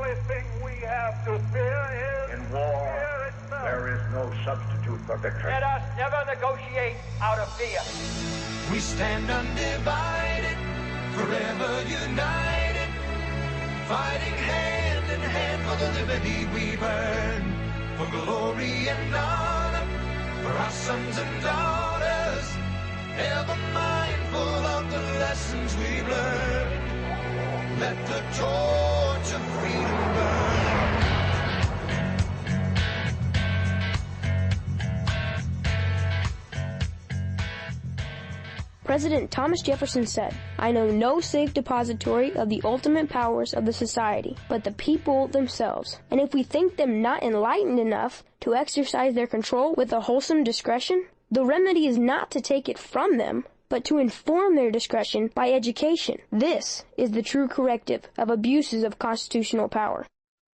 only thing we have to fear is in war, fear itself. there is no substitute for victory. Let us never negotiate out of fear. We stand undivided, forever united, fighting hand in hand for the liberty we burn, for glory and honor, for our sons and daughters, ever mindful of the lessons we've learned. Let the torch of freedom burn. President Thomas Jefferson said, "I know no safe depository of the ultimate powers of the society, but the people themselves. And if we think them not enlightened enough to exercise their control with a wholesome discretion, the remedy is not to take it from them, but to inform their discretion by education. This is the true corrective of abuses of constitutional power."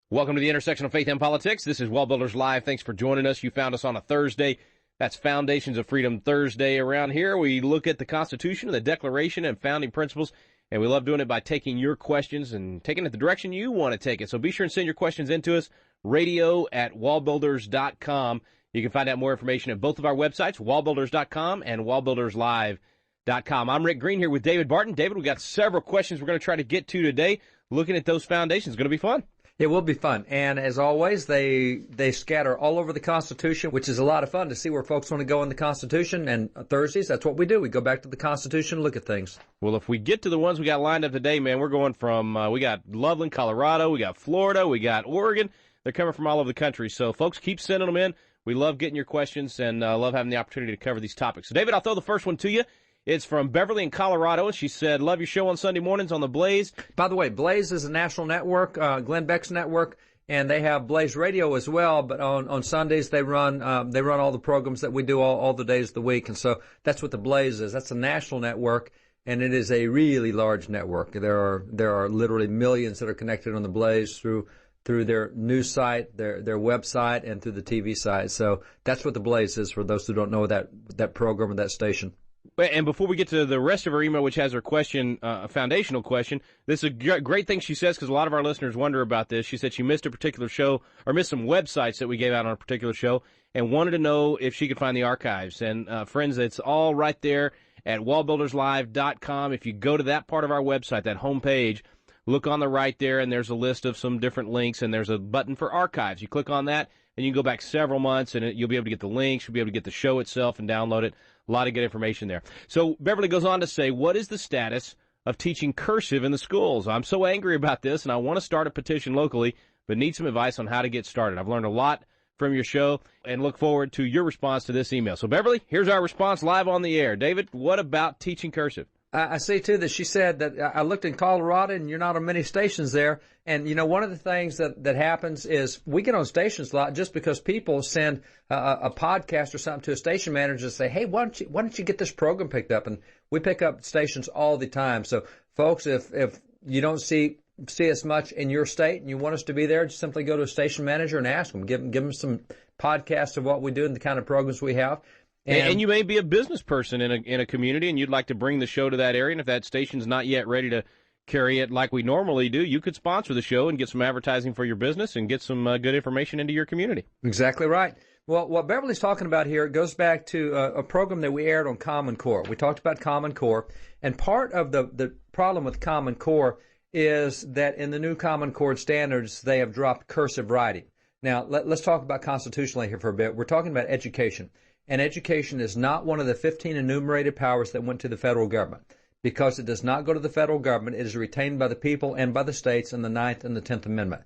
Welcome to the intersection of faith and politics. This is WallBuilders Live. Thanks for joining us. You found us on a Thursday. That's Foundations of Freedom Thursday. Around here, we look at the Constitution, the Declaration, and founding principles, and we love doing it by taking your questions and taking it the direction you want to take it. So be sure and send your questions in to us, radio@wallbuilders.com. You can find out more information at both of our websites, wallbuilders.com and wallbuilderslive.com. I'm Rick Green here with David Barton. David, we've got several questions we're going to try to get to today. Looking at those foundations, it's going to be fun. It will be fun. And as always, they scatter all over the Constitution, which is a lot of fun to see where folks want to go in the Constitution. And Thursdays, that's what we do. We go back to the Constitution, look at things. Well, if we get to the ones we got lined up today, man, we're going from, we got Loveland, Colorado, we got Florida, we got Oregon. They're coming from all over the country. So, folks, keep sending them in. We love getting your questions and love having the opportunity to cover these topics. So, David, I'll throw the first one to you. It's from Beverly in Colorado, and she said, "Love your show on Sunday mornings on the Blaze." By the way, Blaze is a national network, Glenn Beck's network, and they have Blaze Radio as well. But on Sundays they run all the programs that we do all the days of the week, and so that's what the Blaze is. That's a national network, and it is a really large network. There are literally millions that are connected on the Blaze through their news site, their website, and through the TV site. So that's what the Blaze is for those who don't know that program or that station. And before we get to the rest of her email, which has her question, a foundational question, this is a great thing she says because a lot of our listeners wonder about this. She said she missed a particular show or missed some websites that we gave out on a particular show and wanted to know if she could find the archives. And, friends, it's all right there at wallbuilderslive.com. If you go to that part of our website, that homepage, look on the right there, and there's a list of some different links, and there's a button for archives. You click on that, and you can go back several months, and you'll be able to get the links. You'll be able to get the show itself and download it. A lot of good information there. So Beverly goes on to say, "What is the status of teaching cursive in the schools? I'm so angry about this, and I want to start a petition locally, but need some advice on how to get started. I've learned a lot from your show and look forward to your response to this email." So, Beverly, here's our response live on the air. David, what about teaching cursive? I see, too, that she said that I looked in Colorado, and you're not on many stations there. And, you know, one of the things that happens is we get on stations a lot just because people send a podcast or something to a station manager and say, "Hey, why don't you get this program picked up?" And we pick up stations all the time. So, folks, if you don't see us much in your state and you want us to be there, just simply go to a station manager and ask them. Give them some podcasts of what we do and the kind of programs we have. And you may be a business person in a community, and you'd like to bring the show to that area. And if that station's not yet ready to carry it like we normally do, you could sponsor the show and get some advertising for your business and get some good information into your community. Exactly right. Well, what Beverly's talking about here goes back to a program that we aired on Common Core. We talked about Common Core, and part of the problem with Common Core is that in the new Common Core standards, they have dropped cursive writing. Now, let's talk about constitutionally here for a bit. We're talking about education. And education is not one of the 15 enumerated powers that went to the federal government. Because it does not go to the federal government, it is retained by the people and by the states in the 9th and the 10th Amendment.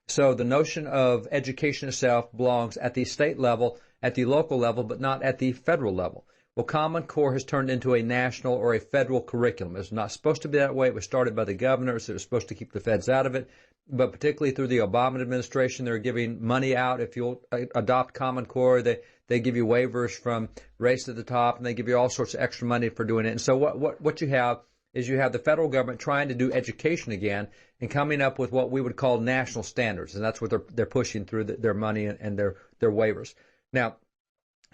So the notion of education itself belongs at the state level, at the local level, but not at the federal level. Well, Common Core has turned into a national or a federal curriculum. It's not supposed to be that way. It was started by the governors. It was supposed to keep the feds out of it. But particularly through the Obama administration, they're giving money out. If you'll adopt Common Core, they give you waivers from Race to the Top, and they give you all sorts of extra money for doing it. And so what you have is you have the federal government trying to do education again and coming up with what we would call national standards. And that's what they're pushing through their money and their waivers. Now,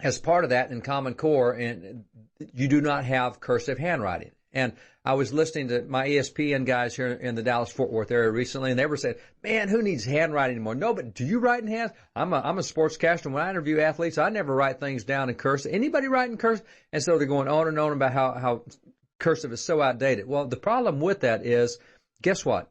as part of that in Common Core, and you do not have cursive handwriting. And I was listening to my ESPN guys here in the Dallas-Fort Worth area recently, and they were saying, man, who needs handwriting anymore? No, but do you write in hand? I'm a sportscaster, and when I interview athletes, I never write things down in cursive. Anybody write in cursive? And so they're going on and on about how cursive is so outdated. Well, the problem with that is, guess what?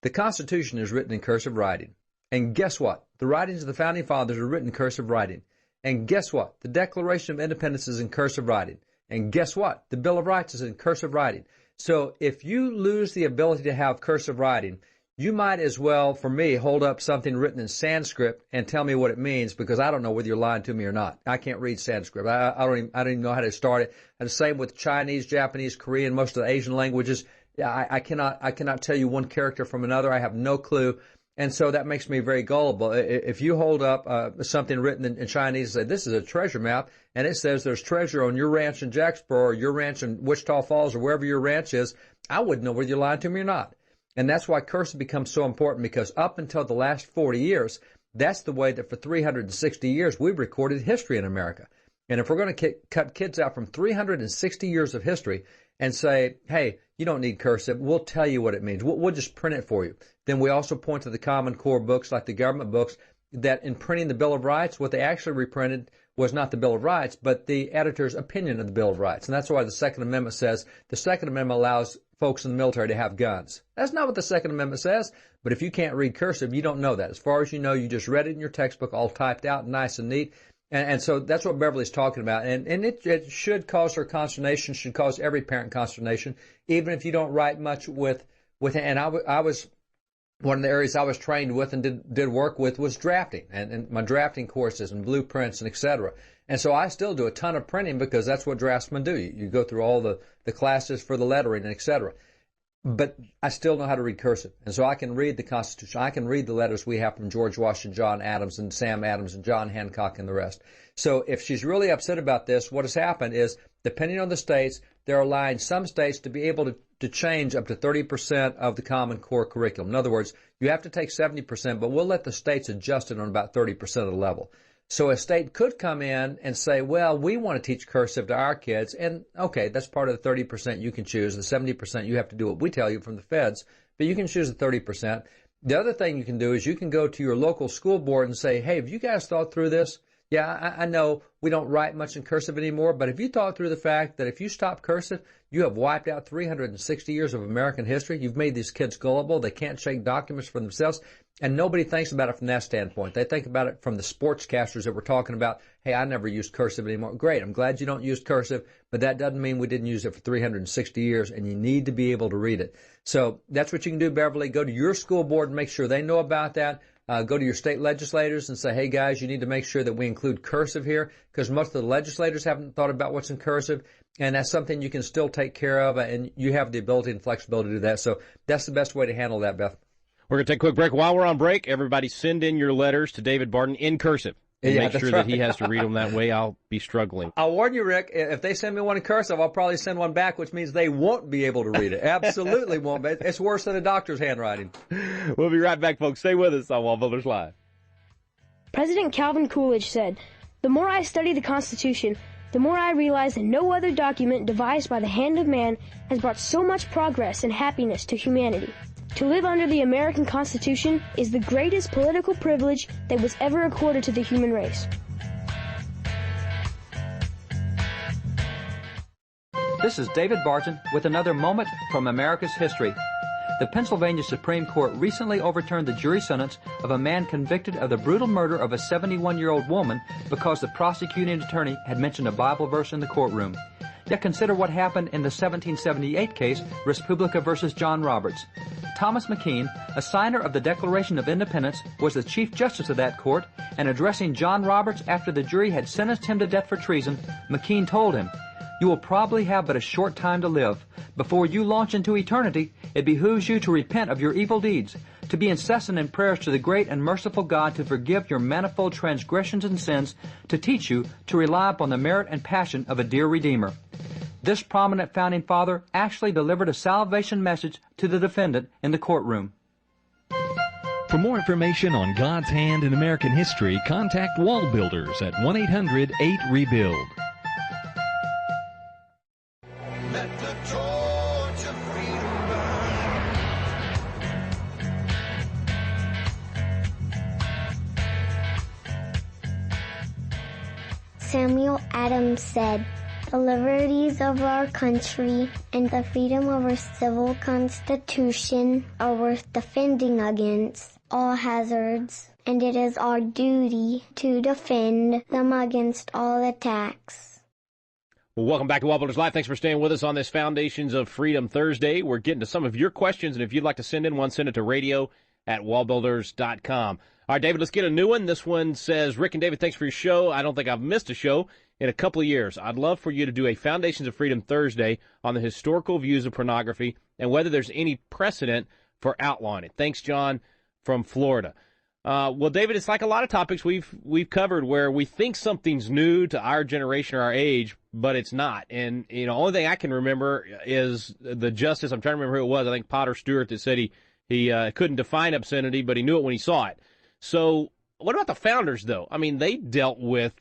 The Constitution is written in cursive writing. And guess what? The writings of the Founding Fathers are written in cursive writing. And guess what? The Declaration of Independence is in cursive writing. And guess what? The Bill of Rights is in cursive writing. So if you lose the ability to have cursive writing, you might as well, for me, hold up something written in Sanskrit and tell me what it means, because I don't know whether you're lying to me or not. I can't read Sanskrit. I don't even know how to start it. And the same with Chinese, Japanese, Korean, most of the Asian languages. I cannot tell you one character from another. I have no clue. And so that makes me very gullible. If you hold up something written in Chinese and say, this is a treasure map, and it says there's treasure on your ranch in Jacksboro or your ranch in Wichita Falls or wherever your ranch is, I wouldn't know whether you're lying to me or not. And that's why cursive becomes so important, because up until the last 40 years, that's the way that for 360 years we've recorded history in America. And if we're going to cut kids out from 360 years of history and say, hey, you don't need cursive, we'll tell you what it means. We'll just print it for you. Then we also point to the Common Core books, like the government books, that in printing the Bill of Rights, what they actually reprinted was not the Bill of Rights, but the editor's opinion of the Bill of Rights. And that's why the Second Amendment says the Second Amendment allows folks in the military to have guns. That's not what the Second Amendment says, but if you can't read cursive, you don't know that. As far as you know, you just read it in your textbook, all typed out, nice and neat. And so that's what Beverly's talking about. And it should cause her consternation, should cause every parent consternation, even if you don't write much with it. And I was, one of the areas I was trained with and did work with was drafting, and my drafting courses and blueprints and et cetera. And so I still do a ton of printing, because that's what draftsmen do. You go through all the classes for the lettering and et cetera. But I still know how to read cursive. And so I can read the Constitution. I can read the letters we have from George Washington, John Adams, and Sam Adams, and John Hancock, and the rest. So if she's really upset about this, what has happened is, depending on the states, they're allowing some states to be able to change up to 30% of the Common Core curriculum. In other words, you have to take 70%, but we'll let the states adjust it on about 30% of the level. So a state could come in and say, well, we want to teach cursive to our kids, and okay, that's part of the 30% you can choose. The 70% you have to do what we tell you from the feds, but you can choose the 30%. The other thing you can do is you can go to your local school board and say, hey, have you guys thought through this? Yeah, I know we don't write much in cursive anymore, but have you thought through the fact that if you stop cursive, you have wiped out 360 years of American history? You've made these kids gullible. They can't check documents for themselves. And nobody thinks about it from that standpoint. They think about it from the sportscasters that we're talking about. Hey, I never used cursive anymore. Great, I'm glad you don't use cursive, but that doesn't mean we didn't use it for 360 years, and you need to be able to read it. So that's what you can do, Beverly. Go to your school board and make sure they know about that. Go to your state legislators and say, hey, guys, you need to make sure that we include cursive here, because most of the legislators haven't thought about what's in cursive, and that's something you can still take care of, and you have the ability and flexibility to do that. So that's the best way to handle that, Beth. We're going to take a quick break. While we're on break, everybody send in your letters to David Barton in cursive. And make sure that he has to read them that way. I'll be struggling. I'll warn you, Rick, if they send me one in cursive, I'll probably send one back, which means they won't be able to read it. Absolutely won't be. It's worse than a doctor's handwriting. We'll be right back, folks. Stay with us on WallBuilders Live. President Calvin Coolidge said, "The more I study the Constitution, the more I realize that no other document devised by the hand of man has brought so much progress and happiness to humanity. To live under the American Constitution is the greatest political privilege that was ever accorded to the human race." This is David Barton with another moment from America's history. The Pennsylvania Supreme Court recently overturned the jury sentence of a man convicted of the brutal murder of a 71-year-old woman because the prosecuting attorney had mentioned a Bible verse in the courtroom. Yet consider what happened in the 1778 case, Respublica versus John Roberts. Thomas McKean, a signer of the Declaration of Independence, was the Chief Justice of that court, and addressing John Roberts after the jury had sentenced him to death for treason, McKean told him, "You will probably have but a short time to live. Before you launch into eternity, it behooves you to repent of your evil deeds, to be incessant in prayers to the great and merciful God to forgive your manifold transgressions and sins, to teach you to rely upon the merit and passion of a dear Redeemer." This prominent founding father actually delivered a salvation message to the defendant in the courtroom. For more information on God's hand in American history, contact WallBuilders at 1-800-8-REBUILD. Let the joy Samuel Adams said, "The liberties of our country and the freedom of our civil constitution are worth defending against all hazards, and it is our duty to defend them against all attacks." Well, welcome back to WallBuilders Live. Thanks for staying with us on this Foundations of Freedom Thursday. We're getting to some of your questions, and if you'd like to send in one, send it to radio@wallbuilders.com. All right, David, let's get a new one. This one says, Rick and David, thanks for your show. I don't think I've missed a show in a couple of years. I'd love for you to do a Foundations of Freedom Thursday on the historical views of pornography and whether there's any precedent for outlawing it. Thanks, John from Florida. Well, David, it's like a lot of topics we've covered where we think something's new to our generation or our age, but it's not. And, only thing I can remember is the justice. I'm trying to remember who it was. I think Potter Stewart that said he couldn't define obscenity, but he knew it when he saw it. So what about the founders, though? I mean, they dealt with,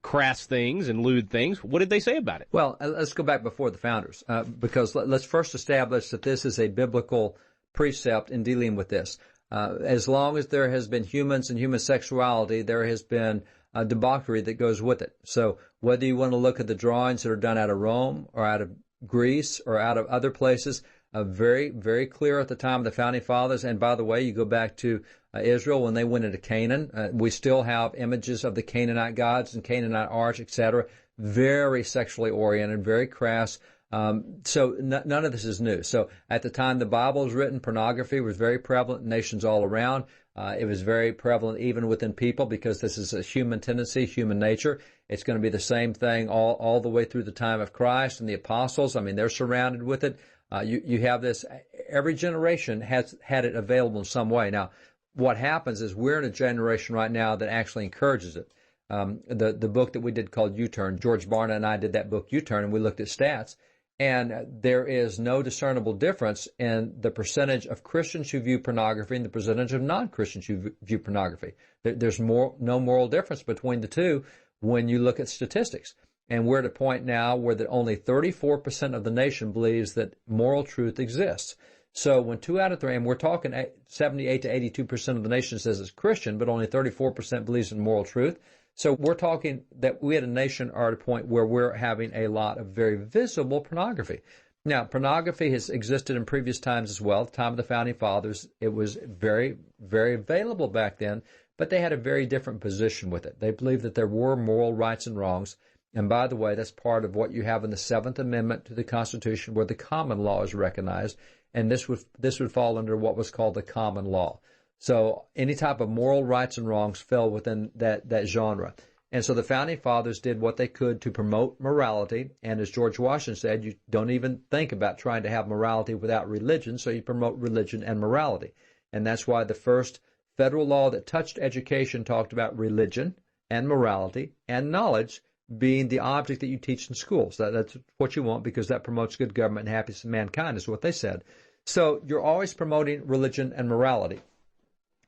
crass things and lewd things. What did they say about it? Well, let's go back before the founders, because let's first establish that this is a biblical precept in dealing with this. As long as there has been humans and human sexuality, there has been debauchery that goes with it. So whether you want to look at the drawings that are done out of Rome or out of Greece or out of other places, very, very clear at the time of the Founding Fathers. And by the way, you go back to Israel when they went into Canaan. We still have images of the Canaanite gods and Canaanite arts, etc. Very sexually oriented, very crass. So none of this is new. So at the time the Bible was written, pornography was very prevalent in nations all around. It was very prevalent even within people because this is a human tendency, human nature. It's going to be the same thing all the way through the time of Christ and the apostles. I mean, they're surrounded with it. You have this, every generation has had it available in some way. Now, what happens is we're in a generation right now that actually encourages it. The book that we did called U-Turn, George Barton and I did that book U-Turn, and we looked at stats. And there is no discernible difference in the percentage of Christians who view pornography and the percentage of non-Christians who view pornography. There's no moral difference between the two when you look at statistics. And we're at a point now where that only 34% of the nation believes that moral truth exists. So when 2 out of 3, and we're talking 78 to 82% of the nation says it's Christian, but only 34% believes in moral truth. So we're talking that we at a nation are at a point where we're having a lot of very visible pornography. Now, pornography has existed in previous times as well. At the time of the Founding Fathers, it was very, very available back then, but they had a very different position with it. They believed that there were moral rights and wrongs. And by the way, that's part of what you have in the 7th Amendment to the Constitution, where the common law is recognized. And this would fall under what was called the common law. So any type of moral rights and wrongs fell within that genre. And so the Founding Fathers did what they could to promote morality. And as George Washington said, you don't even think about trying to have morality without religion, so you promote religion and morality. And that's why the first federal law that touched education talked about religion and morality and knowledge being the object that you teach in schools. That's what you want because that promotes good government and happiness of mankind is what they said. So you're always promoting religion and morality.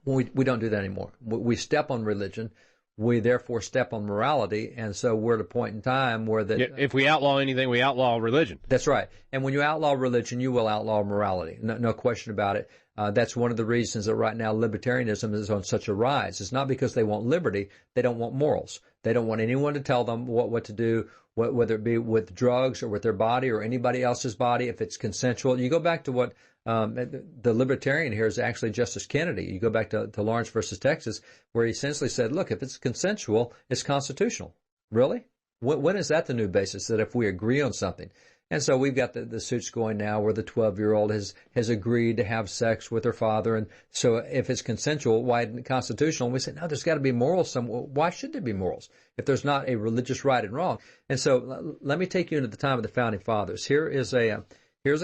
We don't do that anymore. We step on religion. We therefore step on morality. And so we're at a point in time where that... If we outlaw anything, we outlaw religion. That's right. And when you outlaw religion, you will outlaw morality. No question about it. That's one of the reasons that right now libertarianism is on such a rise. It's not because they want liberty. They don't want morals. They don't want anyone to tell them what to do, whether it be with drugs or with their body or anybody else's body, if it's consensual. You go back to what the libertarian here is actually Justice Kennedy. You go back to Lawrence versus Texas, where he essentially said, look, if it's consensual, it's constitutional. Really? When is that the new basis, that if we agree on something? And so we've got the suits going now where the 12-year-old has agreed to have sex with her father. And so if it's consensual, why isn't it constitutional? And we say, no, there's got to be morals. Why should there be morals if there's not a religious right and wrong? And so let me take you into the time of the Founding Fathers. Here's a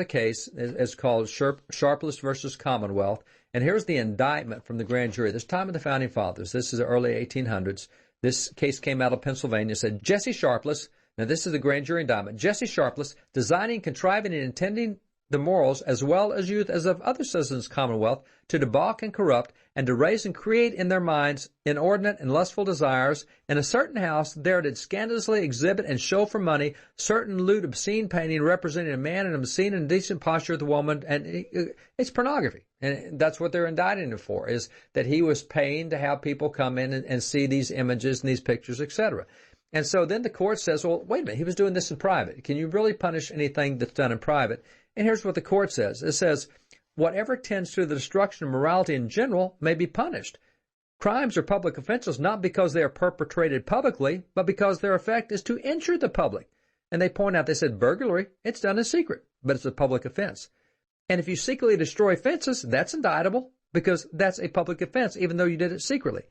case. It's called Sharpless versus Commonwealth. And here's the indictment from the grand jury. This time of the Founding Fathers, this is the early 1800s. This case came out of Pennsylvania. It said, Jesse Sharpless. Now, this is the grand jury indictment. Jesse Sharpless, designing, contriving, and intending the morals as well as youth as of other citizens of the Commonwealth to debauch and corrupt and to raise and create in their minds inordinate and lustful desires. In a certain house there did scandalously exhibit and show for money certain lewd obscene painting representing a man in obscene and indecent posture of the woman. And it's pornography. And that's what they're indicting him for, is that he was paying to have people come in and see these images and these pictures, etc. And so then the court says, well, wait a minute, he was doing this in private. Can you really punish anything that's done in private? And here's what the court says. It says, whatever tends to the destruction of morality in general may be punished. Crimes are public offenses not because they are perpetrated publicly, but because their effect is to injure the public. And they point out, they said, burglary, it's done in secret, but it's a public offense. And if you secretly destroy fences, that's indictable because that's a public offense, even though you did it secretly.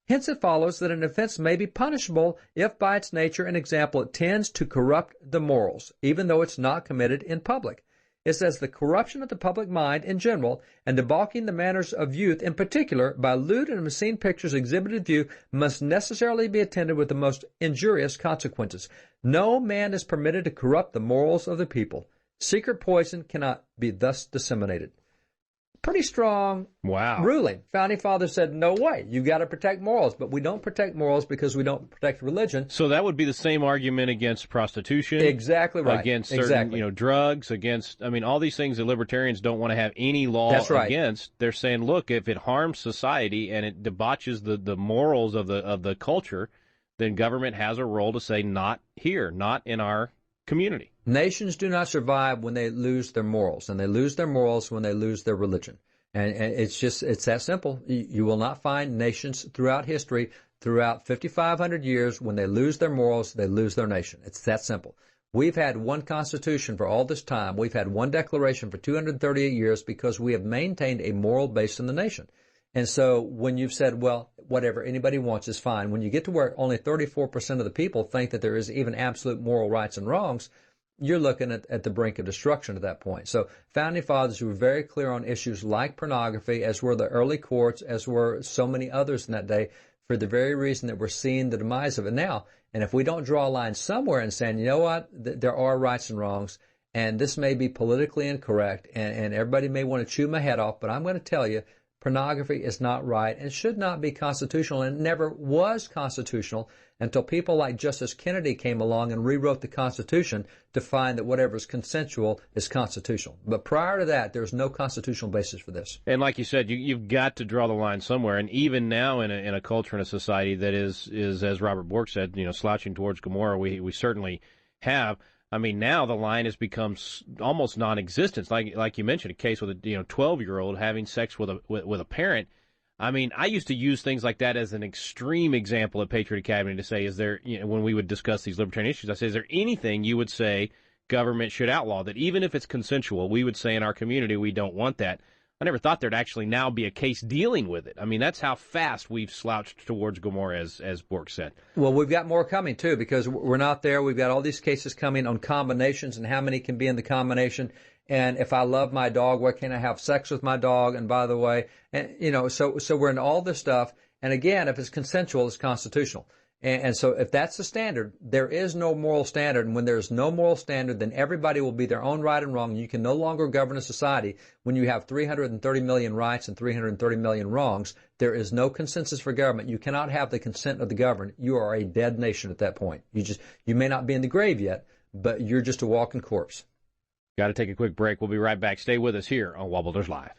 Hence it follows that an offense may be punishable if by its nature and example it tends to corrupt the morals, even though it's not committed in public. It says the corruption of the public mind in general and debauching the manners of youth in particular by lewd and obscene pictures exhibited to view must necessarily be attended with the most injurious consequences. No man is permitted to corrupt the morals of the people. Secret poison cannot be thus disseminated. Pretty strong ruling. Founding Fathers said, no way, you've got to protect morals, but we don't protect morals because we don't protect religion. So that would be the same argument against prostitution. Exactly right. Against certain, drugs, against, all these things that libertarians don't want to have any law against. They're saying, look, if it harms society and it debauches the morals of the culture, then government has a role to say, not here, not in our community. Nations do not survive when they lose their morals, and they lose their morals when they lose their religion. And it's that simple. You will not find nations throughout history, throughout 5,500 years, when they lose their morals, they lose their nation. It's that simple. We've had one constitution for all this time. We've had one declaration for 238 years because we have maintained a moral base in the nation. And so when you've said, well, whatever anybody wants is fine, when you get to where only 34% of the people think that there is even absolute moral rights and wrongs, you're looking at the brink of destruction at that point. So Founding Fathers were very clear on issues like pornography, as were the early courts, as were so many others in that day, for the very reason that we're seeing the demise of it now. And if we don't draw a line somewhere and saying, you know what, there are rights and wrongs, and this may be politically incorrect, and everybody may want to chew my head off, but I'm going to tell you, pornography is not right and should not be constitutional, and never was constitutional until people like Justice Kennedy came along and rewrote the Constitution to find that whatever is consensual is constitutional. But prior to that, there's no constitutional basis for this. And like you said, you've got to draw the line somewhere. And even now in a culture and a society that is as Robert Bork said, slouching towards Gomorrah, we certainly have. Now the line has become almost non-existent. Like you mentioned, a case with a 12-year-old having sex with a parent. I used to use things like that as an extreme example at Patriot Academy to say, is there, when we would discuss these libertarian issues, I say, is there anything you would say government should outlaw that even if it's consensual, we would say in our community we don't want that? I never thought there'd actually now be a case dealing with it. That's how fast we've slouched towards Gomorrah, as Bork said. Well, we've got more coming, too, because we're not there. We've got all these cases coming on combinations and how many can be in the combination. And if I love my dog, why can't I have sex with my dog? And by the way, so we're in all this stuff. And again, if it's consensual, it's constitutional. And so if that's the standard, there is no moral standard. And when there's no moral standard, then everybody will be their own right and wrong. You can no longer govern a society when you have 330 million rights and 330 million wrongs. There is no consensus for government. You cannot have the consent of the governed. You are a dead nation at that point. You may not be in the grave yet, but you're just a walking corpse. Got to take a quick break. We'll be right back. Stay with us here on WallBuilders Live.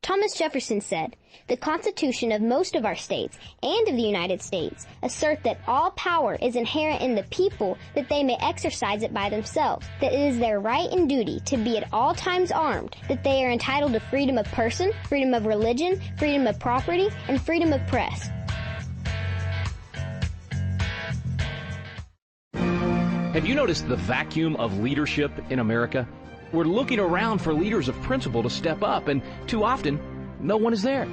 Thomas Jefferson said, "The Constitution of most of our states and of the United States assert that all power is inherent in the people, that they may exercise it by themselves, that it is their right and duty to be at all times armed, that they are entitled to freedom of person, freedom of religion, freedom of property, and freedom of press." Have you noticed the vacuum of leadership in America? We're looking around for leaders of principle to step up, and too often, no one is there.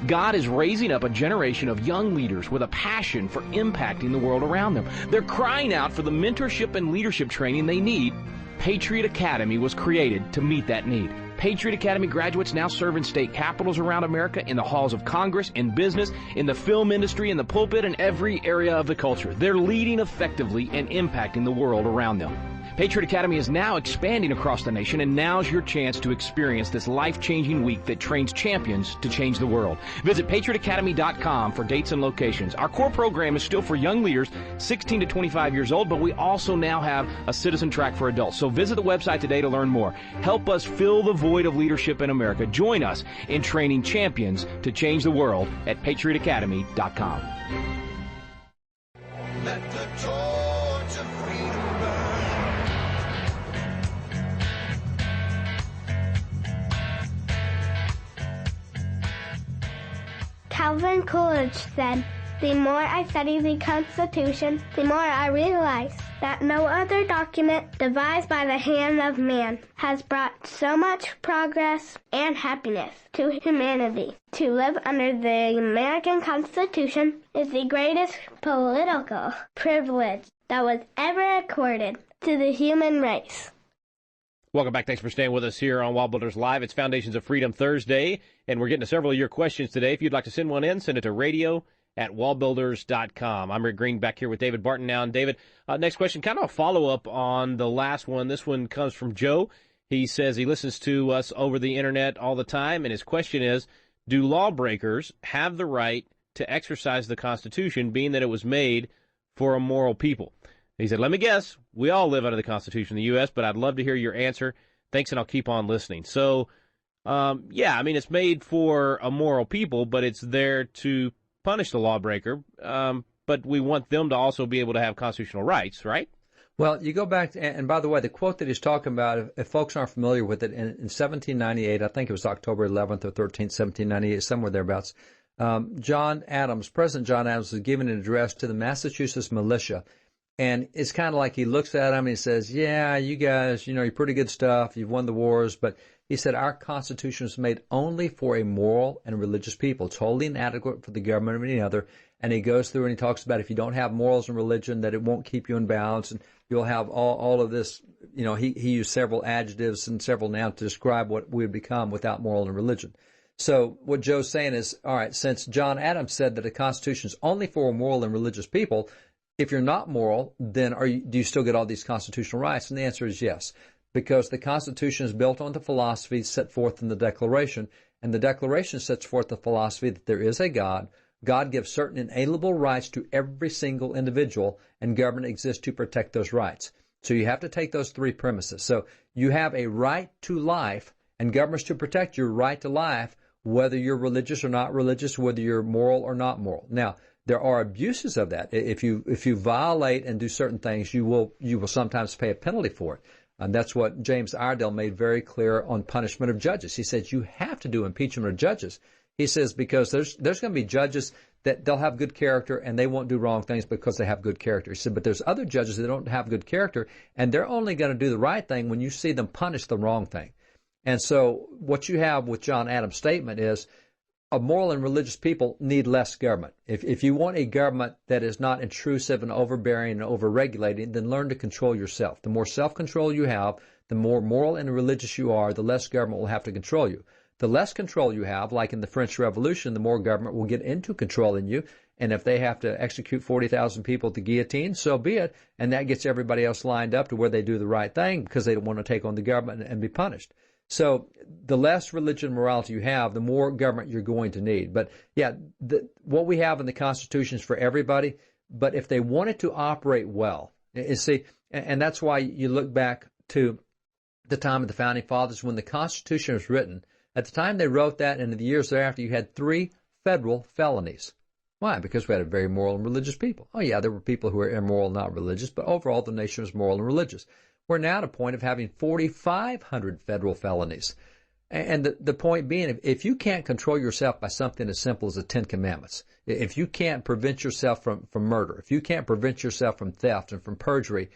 God is raising up a generation of young leaders with a passion for impacting the world around them. They're crying out for the mentorship and leadership training they need. Patriot Academy was created to meet that need. Patriot Academy graduates now serve in state capitals around America, in the halls of Congress, in business, in the film industry, in the pulpit, and every area of the culture. They're leading effectively and impacting the world around them. Patriot Academy is now expanding across the nation, and now's your chance to experience this life-changing week that trains champions to change the world. Visit patriotacademy.com for dates and locations. Our core program is still for young leaders 16 to 25 years old, but we also now have a citizen track for adults. So visit the website today to learn more. Help us fill the void of leadership in America. Join us in training champions to change the world at patriotacademy.com. let the torch of freedom burn. Calvin Coolidge said, "The more I study the Constitution, the more I realize that no other document devised by the hand of man has brought so much progress and happiness to humanity. To live under the American Constitution is the greatest political privilege that was ever accorded to the human race." Welcome back. Thanks for staying with us here on WallBuilders Live. It's Foundations of Freedom Thursday, and we're getting to several of your questions today. If you'd like to send one in, send it to radio@wallbuilders.com. I'm Rick Green, back here with David Barton now. And David, next question, kind of a follow-up on the last one. This one comes from Joe. He says he listens to us over the Internet all the time, and his question is, do lawbreakers have the right to exercise the Constitution, being that it was made for a moral people? He said, let me guess, we all live under the Constitution in the U.S., but I'd love to hear your answer. Thanks, and I'll keep on listening. So, yeah, I mean, it's made for a moral people, but it's there to punish the lawbreaker, but we want them to also be able to have constitutional rights, right? Well, you go back, and by the way, the quote that he's talking about, if folks aren't familiar with it, in 1798, I think it was October 11th or 13th, 1798, somewhere thereabouts, President John Adams was giving an address to the Massachusetts militia. And it's kind of like he looks at them and he says, yeah, you guys, you're pretty good stuff. You've won the wars. But he said, our Constitution is made only for a moral and religious people. It's wholly inadequate for the government of any other. And he goes through and he talks about if you don't have morals and religion, that it won't keep you in balance. And you'll have all of this. He used several adjectives and several nouns to describe what we would become without moral and religion. So what Joe's saying is, all right, since John Adams said that the Constitution is only for moral and religious people, if you're not moral, then do you still get all these constitutional rights? And the answer is yes, because the Constitution is built on the philosophy set forth in the Declaration, and the Declaration sets forth the philosophy that there is a God. God gives certain inalienable rights to every single individual, and government exists to protect those rights. So you have to take those three premises. So you have a right to life, and government's to protect your right to life, whether you're religious or not religious, whether you're moral or not moral. Now, there are abuses of that. If you violate and do certain things, you will sometimes pay a penalty for it. And that's what James Iredell made very clear on punishment of judges. He said you have to do impeachment of judges. He says because there's going to be judges that they'll have good character and they won't do wrong things because they have good character. He said, but there's other judges that don't have good character and they're only going to do the right thing when you see them punish the wrong thing. And so what you have with John Adams' statement is, a moral and religious people need less government. If you want a government that is not intrusive and overbearing and overregulating, then learn to control yourself. The more self-control you have, the more moral and religious you are, the less government will have to control you. The less control you have, like in the French Revolution, the more government will get into controlling you. And if they have to execute 40,000 people at the guillotine, so be it. And that gets everybody else lined up to where they do the right thing because they don't want to take on the government and be punished. So the less religion and morality you have, the more government you're going to need. But yeah, what we have in the Constitution is for everybody. But if they wanted to operate well, and that's why you look back to the time of the Founding Fathers when the Constitution was written. At the time they wrote that and in the years thereafter, you had 3 federal felonies. Why? Because we had a very moral and religious people. Oh yeah, there were people who were immoral, not religious, but overall the nation was moral and religious. We're now at a point of having 4,500 federal felonies. And the point being, if you can't control yourself by something as simple as the 10 Commandments, if you can't prevent yourself from murder, if you can't prevent yourself from theft and from perjury,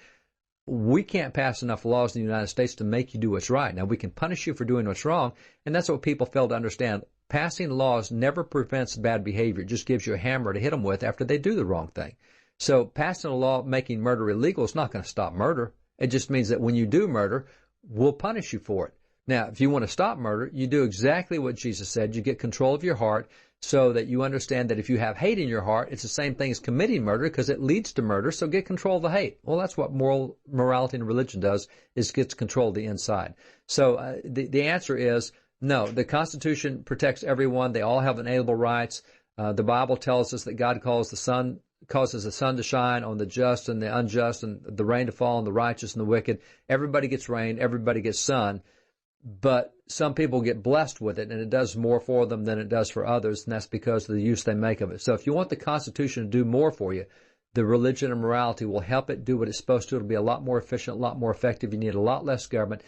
we can't pass enough laws in the United States to make you do what's right. Now, we can punish you for doing what's wrong, and that's what people fail to understand. Passing laws never prevents bad behavior. It just gives you a hammer to hit them with after they do the wrong thing. So passing a law making murder illegal is not going to stop murder. It just means that when you do murder, we'll punish you for it. Now, if you want to stop murder, you do exactly what Jesus said. You get control of your heart so that you understand that if you have hate in your heart, it's the same thing as committing murder because it leads to murder, so get control of the hate. Well, that's what morality and religion does, is gets control of the inside. So the answer is no. The Constitution protects everyone. They all have inalienable rights. The Bible tells us that God causes the sun to shine on the just and the unjust and the rain to fall on the righteous and the wicked. Everybody gets rain. Everybody gets sun. But some people get blessed with it, and it does more for them than it does for others, and that's because of the use they make of it. So if you want the Constitution to do more for you, the religion and morality will help it do what it's supposed to. It'll be a lot more efficient, a lot more effective. You need a lot less government.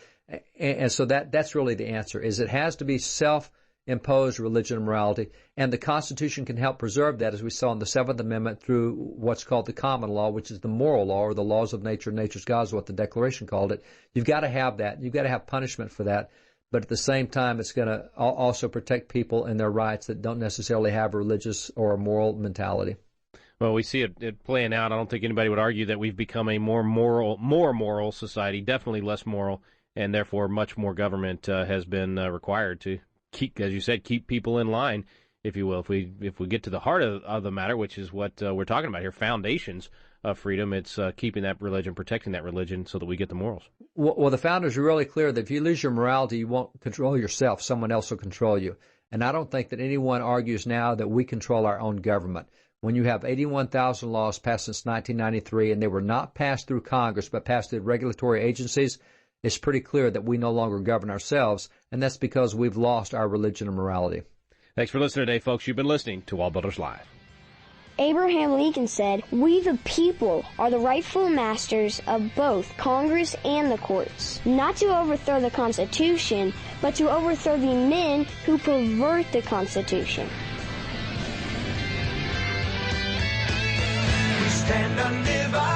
And so that's really the answer, is it has to be self-imposed religion and morality. And the Constitution can help preserve that, as we saw in the 7th Amendment, through what's called the common law, which is the moral law, or the laws of nature. Nature's God is what the Declaration called it. You've got to have that. You've got to have punishment for that. But at the same time, it's going to also protect people and their rights that don't necessarily have a religious or a moral mentality. Well, we see it playing out. I don't think anybody would argue that we've become a more moral society, definitely less moral, and therefore much more government has been required to keep, as you said, keep people in line, if you will. If we get to the heart of the matter, which is what we're talking about here, foundations of freedom, it's keeping that religion, protecting that religion, so that we get the morals. Well, the founders are really clear that if you lose your morality, you won't control yourself. Someone else will control you. And I don't think that anyone argues now that we control our own government. When you have 81,000 laws passed since 1993, and they were not passed through Congress but passed through regulatory agencies, it's pretty clear that we no longer govern ourselves, and that's because we've lost our religion and morality. Thanks for listening today, folks. You've been listening to WallBuilders Live. Abraham Lincoln said, "We the people are the rightful masters of both Congress and the courts, not to overthrow the Constitution, but to overthrow the men who pervert the Constitution." We stand undivided.